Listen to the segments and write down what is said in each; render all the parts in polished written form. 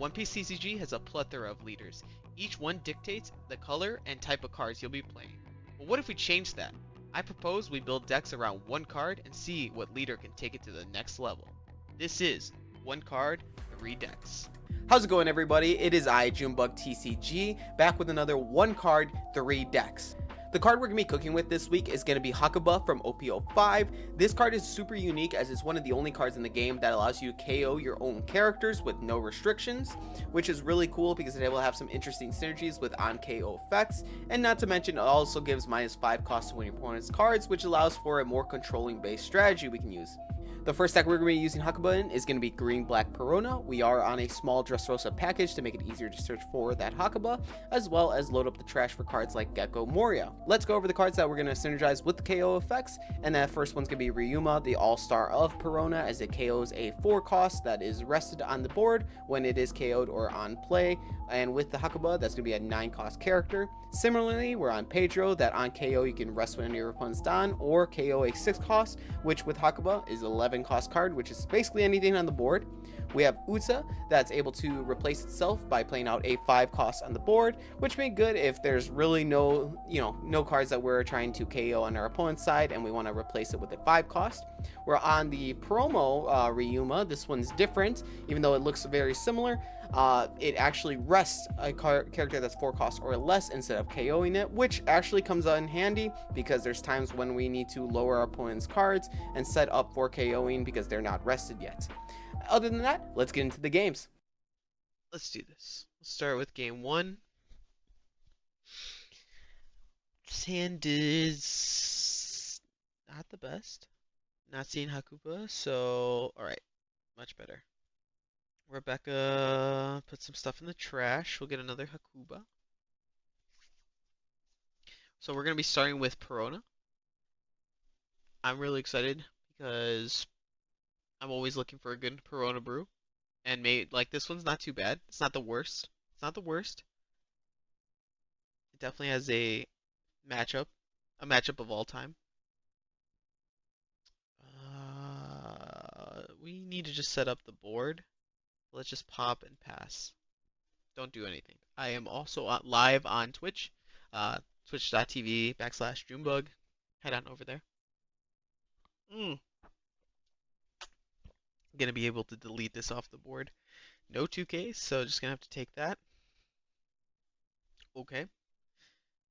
OPTCG has a plethora of leaders. Each one dictates the color and type of cards you'll be playing. But what if we change that? I propose we build decks around one card and see what leader can take it to the next level. This is one card, 3 decks. How's it going, everybody? It is I, Junebug TCG, back with another one card, 3 decks. The card we're going to be cooking with this week is going to be Hakuba from OP05. This card is super unique as it's one of the only cards in the game that allows you to KO your own characters with no restrictions, which is really cool because it will have some interesting synergies with on-KO effects, and not to mention it also gives -5 cost to win your opponent's cards, which allows for a more controlling based strategy we can use. The first deck we're going to be using Hakuba in is going to be Green-Black Perona. We are on a small Dressrosa package to make it easier to search for that Hakuba, as well as load up the trash for cards like Gecko Moria. Let's go over the cards that we're going to synergize with the KO effects, and that first one's going to be Ryuma, the All-Star of Perona, as it KOs a 4 cost that is rested on the board when it is KO'd or on play, and with the Hakuba, that's going to be a 9 cost character. Similarly, we're on Pedro, that on KO you can rest when your opponent's down, or KO a 6 cost, which with Hakuba is 11 cost card, which is basically anything on the board. We have Utsa, that's able to replace itself by playing out a 5 cost on the board, which may be good if there's really no cards that we're trying to KO on our opponent's side and we want to replace it with a 5 cost. We're on the promo Ryuma. This one's different, even though it looks very similar. It actually rests a character that's 4 costs or less instead of KOing it, which actually comes out in handy because there's times when we need to lower our opponent's cards and set up for KOing because they're not rested yet. Other than that, let's get into the games. Let's do this. Let's start with game 1. This hand is not the best. Not seeing Hakuba, so alright, much better. Rebecca put some stuff in the trash. We'll get another Hakuba. So we're going to be starting with Perona. I'm really excited because I'm always looking for a good Perona brew. And like this one's not too bad. It's not the worst. It's not the worst. It definitely has a matchup of all time. We need to just set up the board. Let's just pop and pass. Don't do anything. I am also live on Twitch, twitch.tv/Junebug. Head on over there. I'm gonna be able to delete this off the board. No 2Ks, so just gonna have to take that. Okay.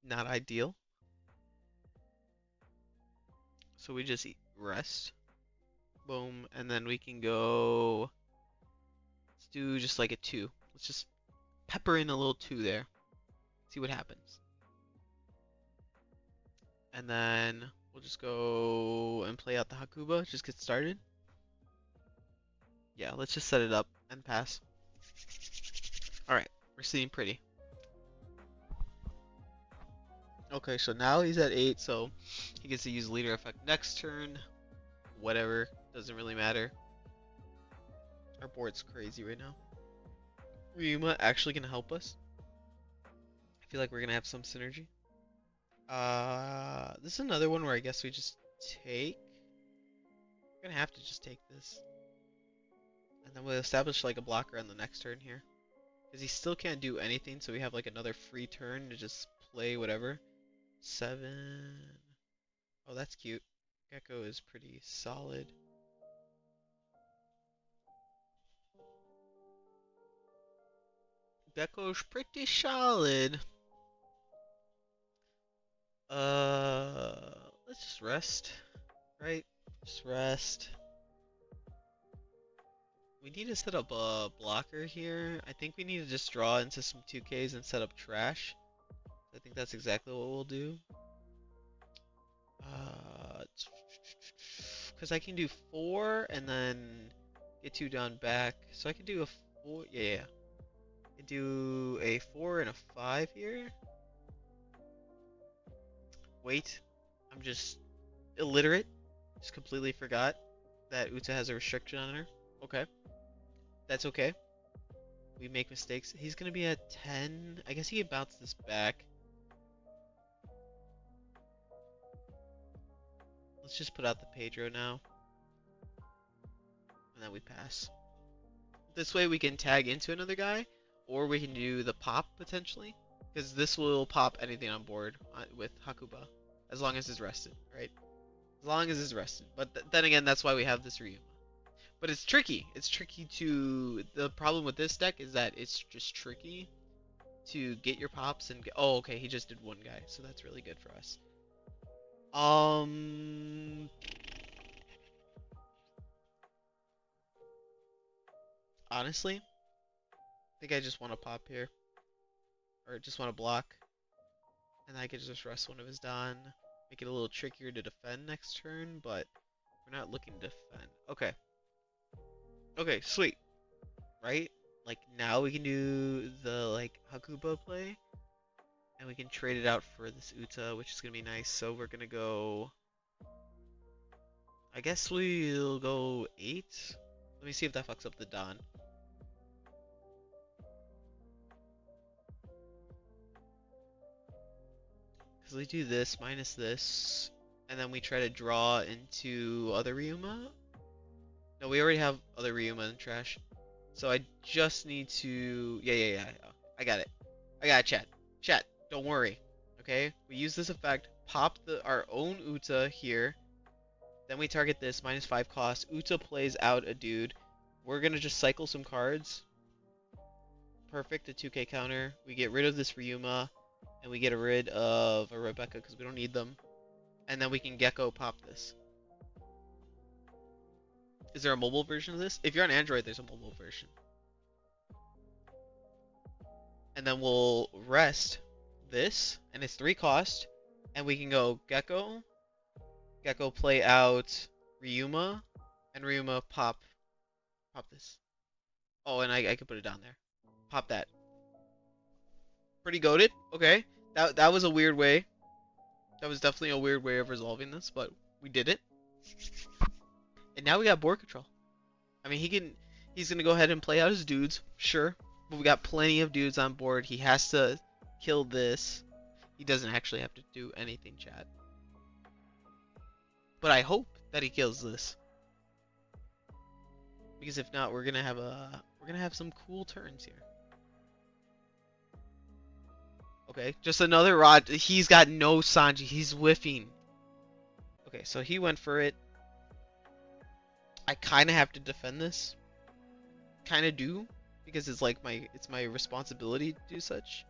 Not ideal. So we just rest. Boom, and then we can go. Let's do just like a 2. Let's just pepper in a little 2 there. See what happens. And then we'll just go and play out the Hakuba. Just get started. Yeah, let's just set it up and pass. Alright, we're sitting pretty. Okay, so now he's at 8, so he gets to use leader effect next turn. Whatever, doesn't really matter. Our board's crazy right now. Ryuma actually gonna help us. I feel like we're gonna have some synergy. This is another one where I guess we just take. We're gonna have to just take this. And then we'll establish like a blocker on the next turn here. Because he still can't do anything, so we have like another free turn to just play whatever. 7. Oh, that's cute. Gecko is pretty solid. Gecko's pretty solid. Let's just rest, right? Just rest. We need to set up a blocker here. I think we need to just draw into some 2Ks and set up trash. I think that's exactly what we'll do. Because I can do 4 and then get 2 down back. So I can do a 4. Yeah. I can do a 4 and a 5 here. Wait, I'm just illiterate. Just completely forgot that Uta has a restriction on her. Okay. That's okay. We make mistakes. He's gonna be at 10. I guess he can bounce this back. Let's just put out the Pedro now. And then we pass. This way we can tag into another guy, or we can do the pop potentially, because this will pop anything on board with Hakuba, as long as it's rested, right? As long as it's rested. But then again, that's why we have this Ryuma. But it's tricky. It's tricky to. The problem with this deck is that it's just tricky to get your pops and get. Oh, okay, he just did one guy, so that's really good for us. Honestly, I think I just want to pop here, or just want to block, and I could just rest one of his Don, make it a little trickier to defend next turn, but we're not looking to defend. Okay. Okay, sweet. Right? Like now we can do the like Hakuba play, and we can trade it out for this Uta, which is gonna be nice. So we're gonna go. I guess we'll go 8. Let me see if that fucks up the Don. Because we do this minus this, and then we try to draw into other Ryuma. No, we already have other Ryuma in trash. So I just need to. Yeah. I got it. I got it, chat. Chat, don't worry. Okay? We use this effect, pop our own Uta here. Then we target this, -5 cost. Uta plays out a dude. We're gonna just cycle some cards. Perfect, a 2k counter. We get rid of this Ryuma, and we get rid of a Rebecca because we don't need them. And then we can Gecko pop this. Is there a mobile version of this? If you're on Android, there's a mobile version. And then we'll rest this, and it's 3 cost, and we can go Gecko, play out Ryuma, and Ryuma pop this. Oh, and I could put it down there. Pop that. Pretty goated. Okay, that was a weird way. That was definitely a weird way of resolving this, but we did it. And now we got board control. I mean, he's gonna go ahead and play out his dudes, sure. But we got plenty of dudes on board. He has to kill this. He doesn't actually have to do anything, chat. But I hope that he kills this. Because if not, we're gonna have some cool turns here. Okay, just another rod. He's got no Sanji. He's whiffing. Okay, so he went for it. I kind of have to defend this. Kind of do, because it's like my responsibility to do such.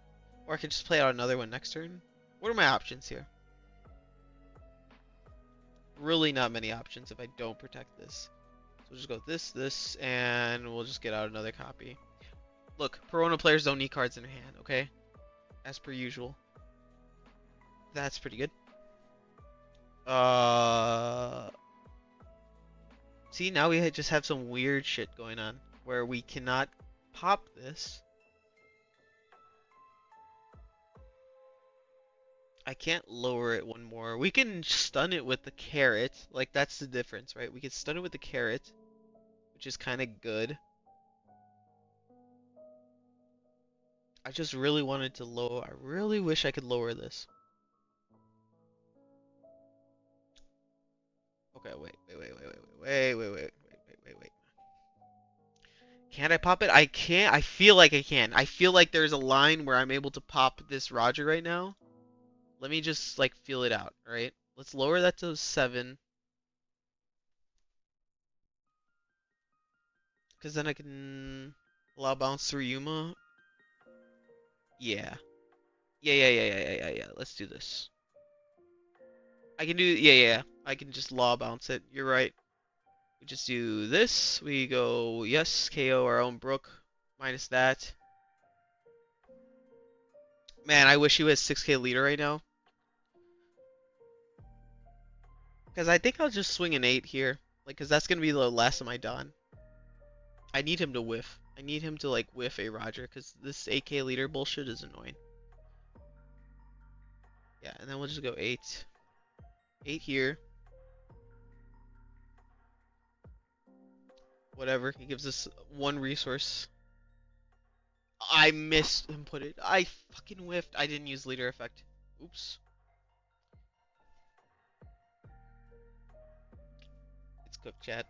Or I can just play out another one next turn. What are my options here? Really not many options if I don't protect this. So we'll just go this, and we'll just get out another copy. Look, Perona players don't need cards in their hand, okay? As per usual. That's pretty good. See, now we just have some weird shit going on where we cannot pop this. I can't lower it one more. We can stun it with the carrot. Like, that's the difference, right? We can stun it with the carrot, which is kind of good. I just really wanted to lower. I really wish I could lower this. Okay, wait. Can't I pop it? I can't. I feel like I can. I feel like there's a line where I'm able to pop this Roger right now. Let me just like feel it out, alright? Let's lower that to 7. Because then I can allow bounce through Yuma. Yeah. Yeah. Let's do this. I can do, yeah. I can just law bounce it. You're right. We just do this. We go, yes, KO our own Brook. Minus that. Man, I wish he was 6k leader right now. Because I think I'll just swing an 8 here. Like, because that's going to be the last of my Don. I need him to whiff. I need him to, like, whiff a Roger. Because this 8k leader bullshit is annoying. Yeah, and then we'll just go 8. 8 here. Whatever. He gives us 1 resource. I missed him put it. I fucking whiffed. I didn't use leader effect. Oops. It's cooked, chat.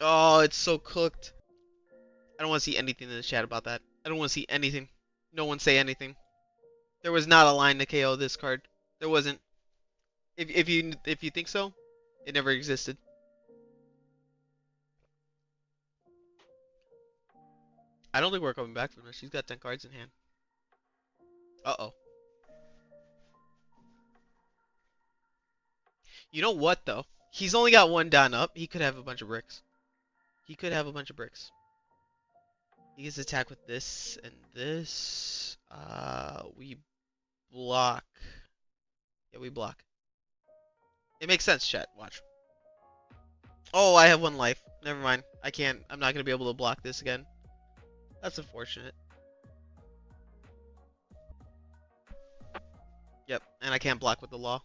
Oh, it's so cooked. I don't want to see anything in the chat about that. I don't want to see anything. No one say anything. There was not a line to KO this card. There wasn't. If you think so, it never existed. I don't think we're coming back from this. She's got 10 cards in hand. Uh-oh. You know what, though? He's only got one down up. He could have a bunch of bricks. He could have a bunch of bricks. He gets attacked with this and this. We block. Yeah, we block. It makes sense, chat. Watch. Oh, I have one life. Never mind. I can't. I'm not going to be able to block this again. That's unfortunate. Yep, and I can't block with the law.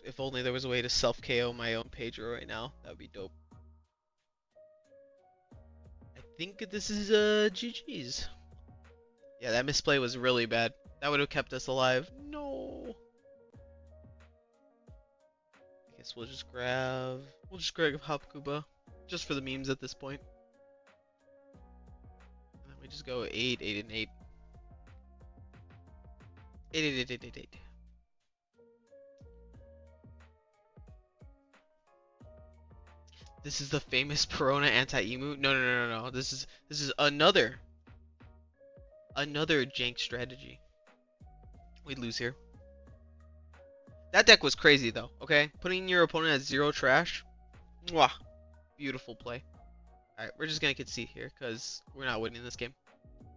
If only there was a way to self-KO my own Pedro right now. That would be dope. I think this is GG's. Yeah, that misplay was really bad. That would have kept us alive. No. I guess we'll just grab Hakuba. Just for the memes at this point. And then we just go 8, 8, and 8. 8, 8, 8, 8, 8, 8. This is the famous Perona anti-emu? No, no, no, no, no. This is another jank strategy. We'd lose here. That deck was crazy though, okay? Putting your opponent at 0 trash. Mwah. Beautiful play. Alright, we're just gonna concede here because we're not winning this game.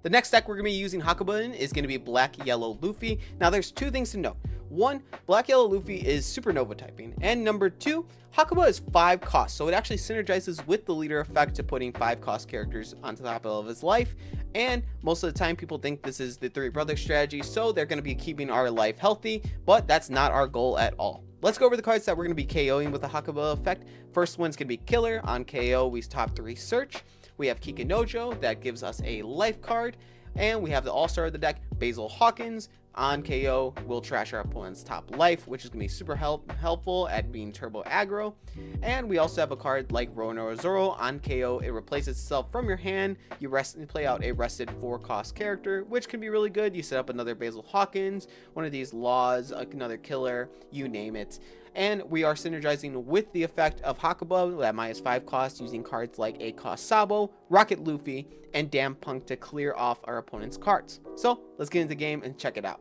The next deck we're going to be using Hakuba in is going to be Black Yellow Luffy. Now there's two things to note. One, Black Yellow Luffy is supernova typing, and number two, Hakuba is 5 cost, so it actually synergizes with the leader effect to putting 5 cost characters on top of his life. And most of the time people think this is the Three Brothers strategy, so they're going to be keeping our life healthy, but that's not our goal at all. Let's go over the cards that we're going to be KOing with the Hakuba effect. First one's going to be Killer. On KO, we top 3 search. We have Kikinojo, that gives us a life card. And we have the all-star of the deck, Basil Hawkins. On KO, we'll trash our opponent's top life, which is going to be super helpful at being turbo aggro. And we also have a card like Roronoa. On KO, it replaces itself from your hand. You play out a rested 4-cost character, which can be really good. You set up another Basil Hawkins, one of these laws, another killer, you name it. And we are synergizing with the effect of Hakuba at -5 cost using cards like A cost Sabo, Rocket Luffy, and Damn Punk to clear off our opponent's cards. So let's get into the game and check it out.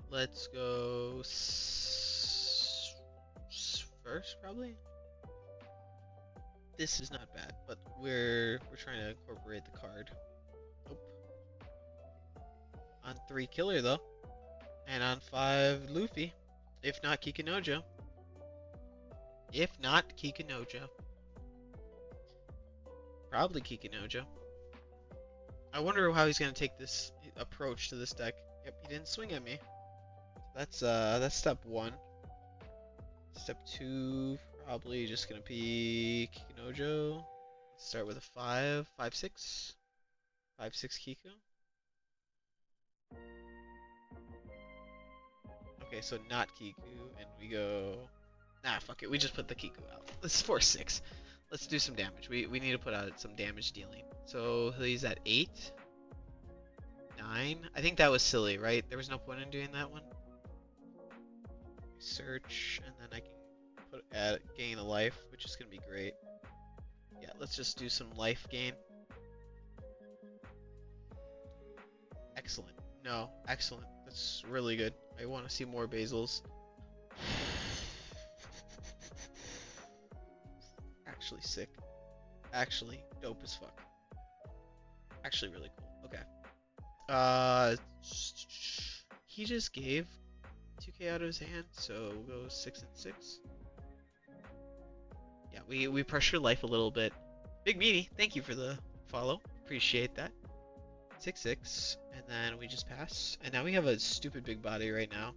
Let's go first, probably. This is not bad, but we're trying to incorporate the card. Nope. On 3 Killer though, and on 5 Luffy, if not Kikinojo. If not Kikinojo. Probably Kikinojo. I wonder how he's gonna take this approach to this deck. Yep, he didn't swing at me. That's step 1. Step 2, probably just gonna be Kikinojo. Let's start with a 5, 5, 6. 5, 6 Kiku. Okay, so not Kiku, and we go... Nah, fuck it, we just put the Kiku out. This is 4, 6. Let's do some damage. We need to put out some damage dealing. So he's at 8. 9. I think that was silly, right? There was no point in doing that one. Search, and then I can gain a life, which is gonna be great. Yeah, let's just do some life gain. Excellent. No, excellent. That's really good. I want to see more Basils. Actually sick. Actually dope as fuck. Actually really cool. Okay. He just gave 2k out of his hand, so we'll go 6 and 6. Yeah, we pressure life a little bit. Big Meaty, thank you for the follow. Appreciate that. 6, 6, and then we just pass. And now we have a stupid big body right now.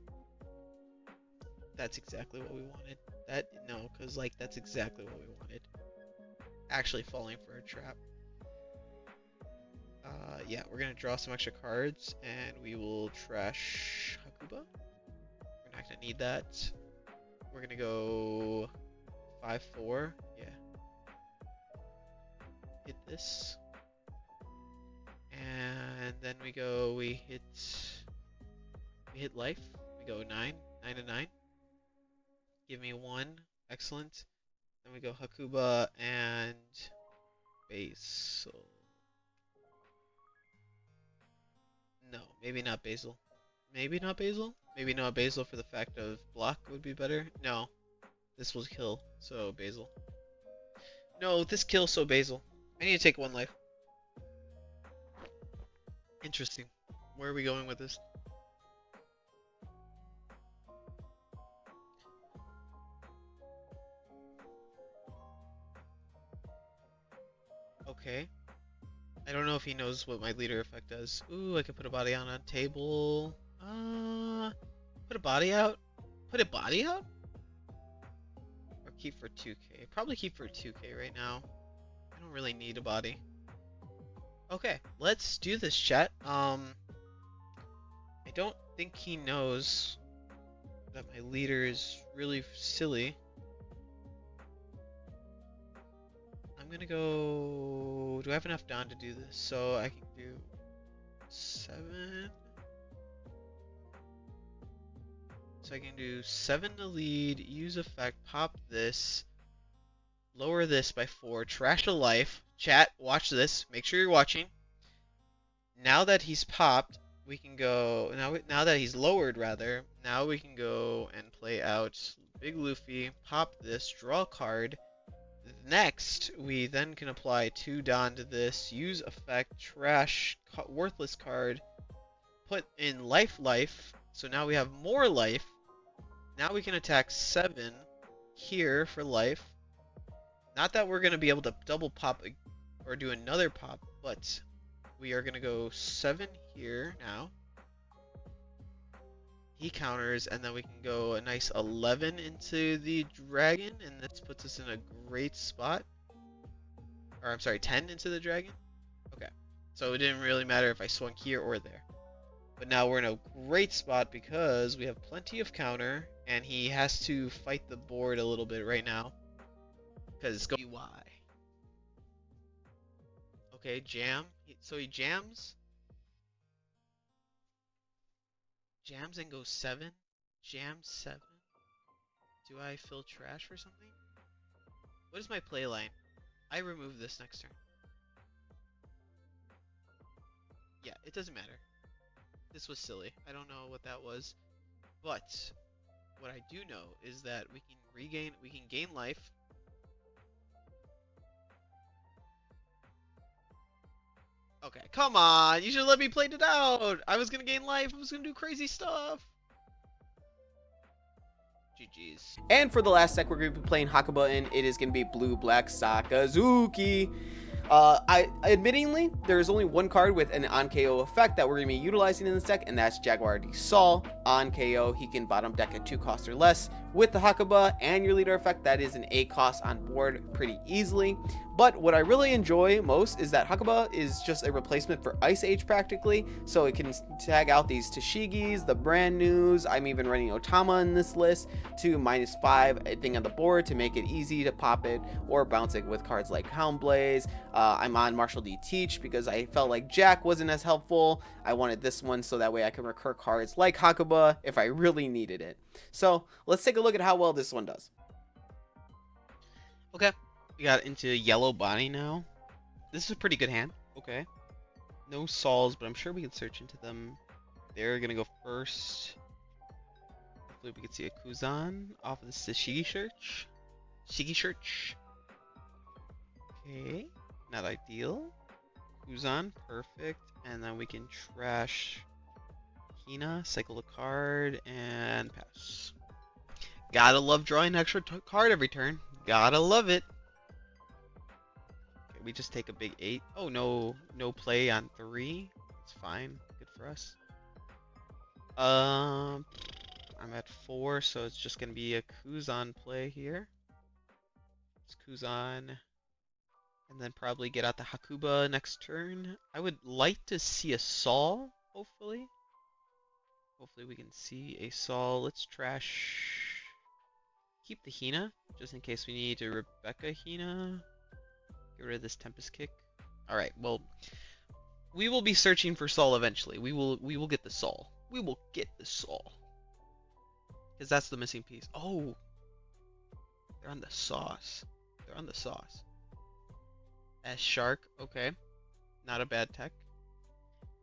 That's exactly what we wanted. Because like that's exactly what we wanted. Actually falling for a trap. Yeah, we're gonna draw some extra cards, and we will trash Hakuba. We're not gonna need that. We're gonna go 5/4. Yeah. Hit this. And then we hit life. We go 9 and 9. Give me 1. Excellent. Then we go Hakuba and Basil. No, maybe not Basil. Maybe not Basil? Maybe not Basil for the fact of block would be better. No, this will kill, so Basil. No, this kills, so Basil. I need to take 1 life. Interesting. Where are we going with this? Okay. I don't know if he knows what my leader effect does. Ooh, I could put a body on a table. Put a body out? Put a body out? Or keep for 2k? Probably keep for 2k right now. I don't really need a body. Okay, let's do this, chat. I don't think he knows that my leader is really silly. I'm gonna go... Do I have enough Dawn to do this? So I can do 7. So I can do 7 to lead, use effect, pop this, lower this by 4, trash a life. Chat, watch this. Make sure you're watching. Now that he's popped, we can go... Now that he's lowered, rather, now we can go and play out Big Luffy, pop this, draw a card. Next, we then can apply 2 Dawn to this, use effect, trash, worthless card, put in life, so now we have more life. Now we can attack 7 here for life. Not that we're going to be able to double pop or do another pop, but we are going to go 7 here now. He counters, and then we can go a nice 11 into the dragon, and this puts us in a great spot. Or, I'm sorry, 10 into the dragon? Okay. So it didn't really matter if I swung here or there. But now we're in a great spot because we have plenty of counter, and he has to fight the board a little bit right now. Because it's going UI. Okay, jam. So he jams. Jams and goes 7. Jams 7. Do I fill trash for something? What is my play line? I remove this next turn. Yeah, it doesn't matter. This was silly. I don't know what that was. But what I do know is that we can gain life. Okay, come on. You should let me play it out. I was going to gain life. I was going to do crazy stuff. GG's. And for the last deck we're going to be playing Hakuba in, it is going to be Blue-Black Sakazuki. Admittingly, there is only 1 card with an on-KO effect that we're going to be utilizing in this deck, and that's Jaguar D Sol. On KO, he can bottom deck at 2 cost or less. With the Hakuba and your leader effect, that is an 8 cost on board pretty easily. But what I really enjoy most is that Hakuba is just a replacement for Ice Age practically, so it can tag out these Tashigis, the brand news. I'm even running Otama in this list to -5 a thing on the board to make it easy to pop it or bounce it with cards like Hound Blaze. I'm on Marshall D Teach because I felt like Jack wasn't as helpful. I wanted this one so that way I can recur cards like Hakuba if I really needed it. So let's take a look at how well this one does. Okay, we got into yellow body now. This is a pretty good hand. Okay, no Sauls, but I'm sure we can search into them. They're gonna go first. Hopefully we can see a Kuzan off of the Shigi Church. Shigi Church. Okay, not ideal. Kuzan, perfect. And then we can trash Hina, cycle a card, and pass. Gotta love drawing an extra card every turn. Gotta love it. Okay, we just take a big 8. Oh, no play on 3. It's fine. Good for us. I'm at 4, so it's just gonna be a Kuzan play here. It's Kuzan. And then probably get out the Hakuba next turn. I would like to see a Sol, hopefully. Hopefully we can see a Sol. Let's trash. Keep the Hina, just in case we need to Rebecca Hina. Get rid of this Tempest Kick. Alright, well, we will be searching for Sol eventually. We will get the Sol. We will get the Sol. Because that's the missing piece. Oh! They're on the sauce. They're on the sauce. S Shark, okay. Not a bad tech.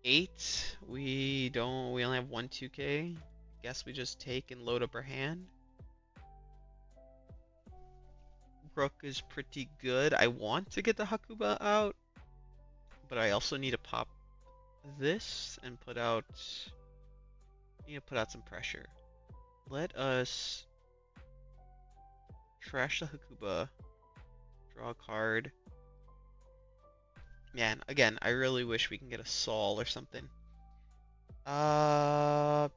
8. We only have 1 2K. Guess we just take and load up our hand. Rook is pretty good. I want to get the Hakuba out, but I also need to pop this and put out some pressure. Let us trash the Hakuba. Draw a card. Man, again, I really wish we can get a Sol or something. I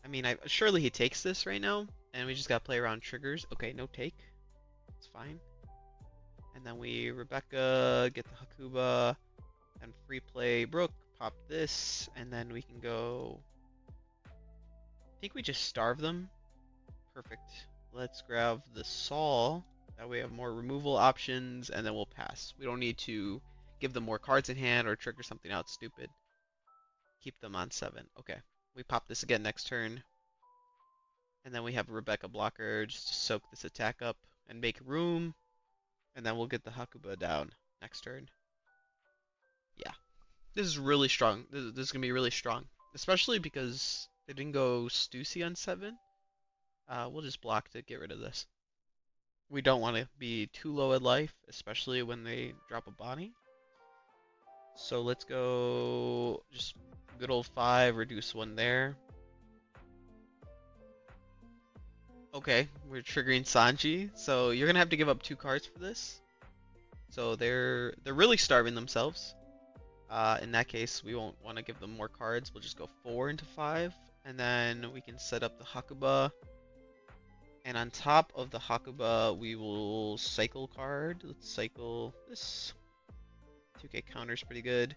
mean, surely he takes this right now, and we just gotta play around triggers. Okay, no take. It's fine. And then we Rebecca, get the Hakuba, and free play Brook, pop this, and then we can go. I think we just starve them. Perfect. Let's grab the Sol. That way we have more removal options, and then we'll pass. We don't need to give them more cards in hand or trigger something out stupid. Keep them on 7. Okay. We pop this again next turn. And then we have a Rebecca blocker just to soak this attack up and make room. And then we'll get the Hakuba down next turn. Yeah. This is really strong. This is going to be really strong. Especially because they didn't go Stussy on 7. We'll just block to get rid of this. We don't want to be too low in life, especially when they drop a Bonnie. So let's go just good old 5, reduce 1 there. Okay, we're triggering Sanji, so you're gonna have to give up 2 cards for this. So they're really starving themselves. In that case, we won't want to give them more cards. We'll just go 4 into 5, and then we can set up the Hakuba. And on top of the Hakuba, we will cycle card. Let's cycle this. 2K counter's pretty good.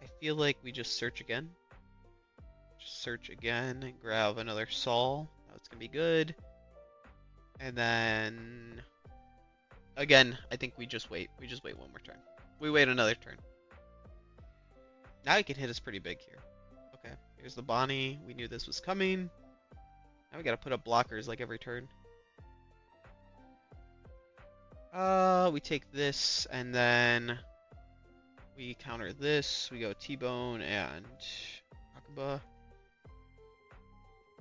I feel like we just search again. Just search again and grab another Sol. That's gonna be good. And then again, I think we just wait. We just wait 1 more turn. We wait another turn. Now he can hit us pretty big here. Okay, here's the Bonnie. We knew this was coming. Now we gotta put up blockers like every turn. We take this and then we counter this. We go T-Bone and Hakuba.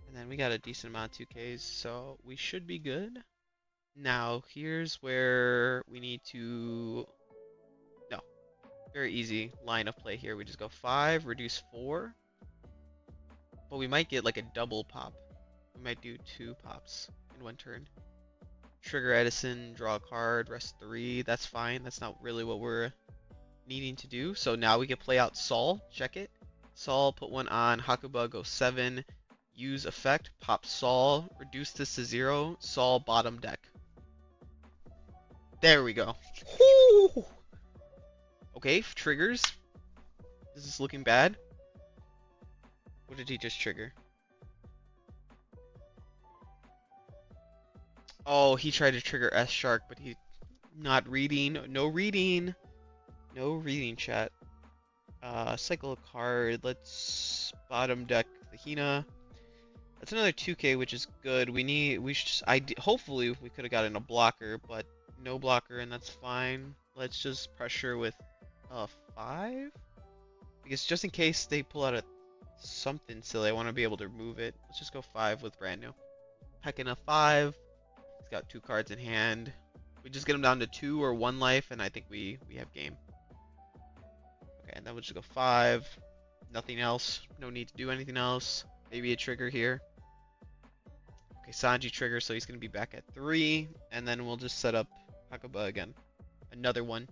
And then we got a decent amount of 2Ks, so we should be good. Now, here's where we need to... No. Very easy line of play here. We just go 5, reduce 4. But we might get like a double pop. We might do 2 pops in 1 turn. Trigger Edison, draw a card, rest 3. That's fine. That's not really what we're needing to do. So now we can play out Sol. Check it. Sol, put 1 on. Hakuba, go 7. Use effect, pop Sol, reduce this to 0, Sol bottom deck. There we go. Woo! Okay, triggers. This is looking bad. What did he just trigger? Oh, he tried to trigger S Shark, but he not reading. No reading. No reading, chat. Cycle a card. Let's bottom deck the Hina. That's another 2K, which is good. Hopefully we could have gotten a blocker, but no blocker, and that's fine. Let's just pressure with 5, because just in case they pull out something silly, I want to be able to remove it. Let's just go 5 with brand new. Heckin' a 5. He's got 2 cards in hand. We just get him down to 2 or 1 life, and I think we have game. Okay, and then we'll just go 5. Nothing else. No need to do anything else. Maybe a trigger here. Okay, Sanji trigger, so he's going to be back at 3. And then we'll just set up Hakuba again. Another one.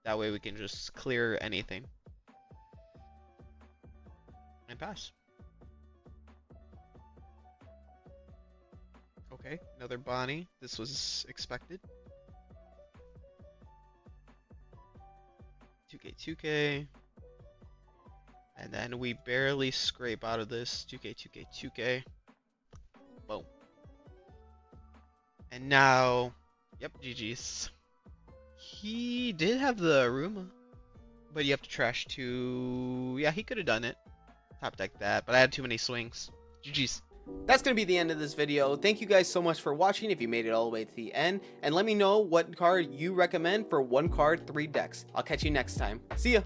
That way we can just clear anything. And pass. Okay, another Bonnie. This was expected. 2K, 2K. And then we barely scrape out of this. 2K, 2K, 2K. Boom. And now, yep, GG's. He did have the Aruma, but you have to trash two. Yeah, he could have done it. Top deck that, but I had too many swings. GG's. That's going to be the end of this video. Thank you guys so much for watching if you made it all the way to the end. And let me know what card you recommend for 1 card, 3 decks. I'll catch you next time. See ya!